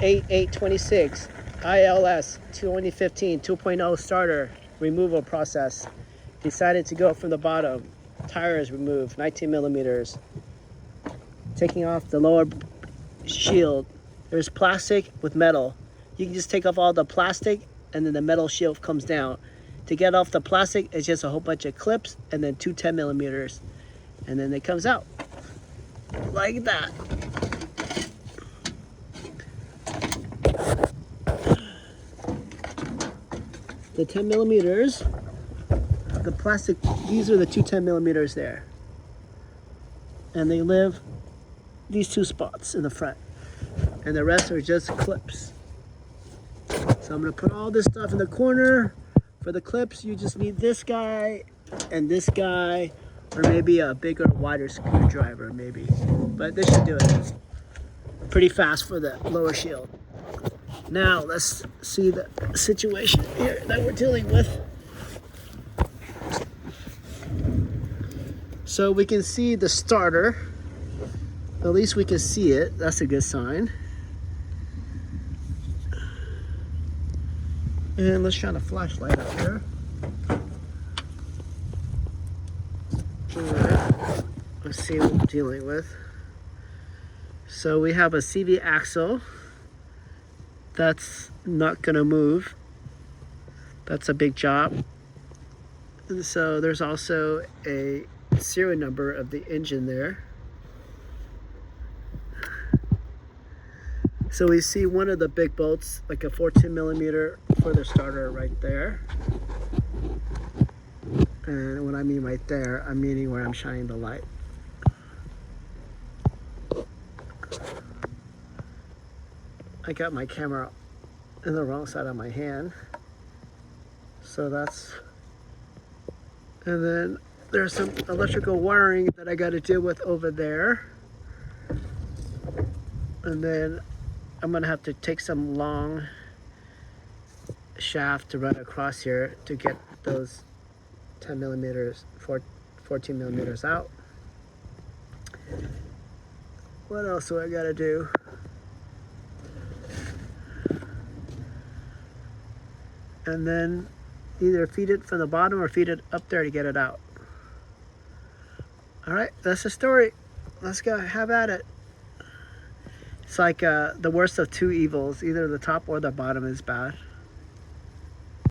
8826 ILS 2015 2.0 starter removal process. Decided to go from the bottom. Tires removed, 19 millimeters. Taking off the lower shield. There's plastic with metal. You can just take off all the plastic and then the metal shield comes down. To get off the plastic, it's just a whole bunch of clips and then two 10 millimeters. And then it comes out like that. The 10 millimeters, the plastic, these are the two 10 millimeters there. And they live these two spots in the front. And the rest are just clips. So I'm gonna put all this stuff in the corner. For the clips, you just need this guy and this guy, or maybe a bigger, wider screwdriver, maybe. But this should do it. Pretty fast for the lower shield. Now let's see the situation here that we're dealing with. So we can see the starter. At least we can see it. That's a good sign. And let's shine a flashlight up here. Alright, let's see what we're dealing with. So we have a CV axle. That's not gonna move. That's a big job. And so there's also a serial number of the engine there. So we see one of the big bolts, like a 14 millimeter for the starter right there. And when I mean right there, I'm meaning where I'm shining the light. I got my camera in the wrong side of my hand. So that's, and then there's some electrical wiring that I got to deal with over there. And then I'm gonna have to take some long shaft to run across here to get those 10 millimeters, 14 millimeters out. What else do I gotta do? And then either feed it from the bottom or feed it up there to get it out. All right, that's the story. Let's go have at it. It's like the worst of two evils. Either the top or the bottom is bad.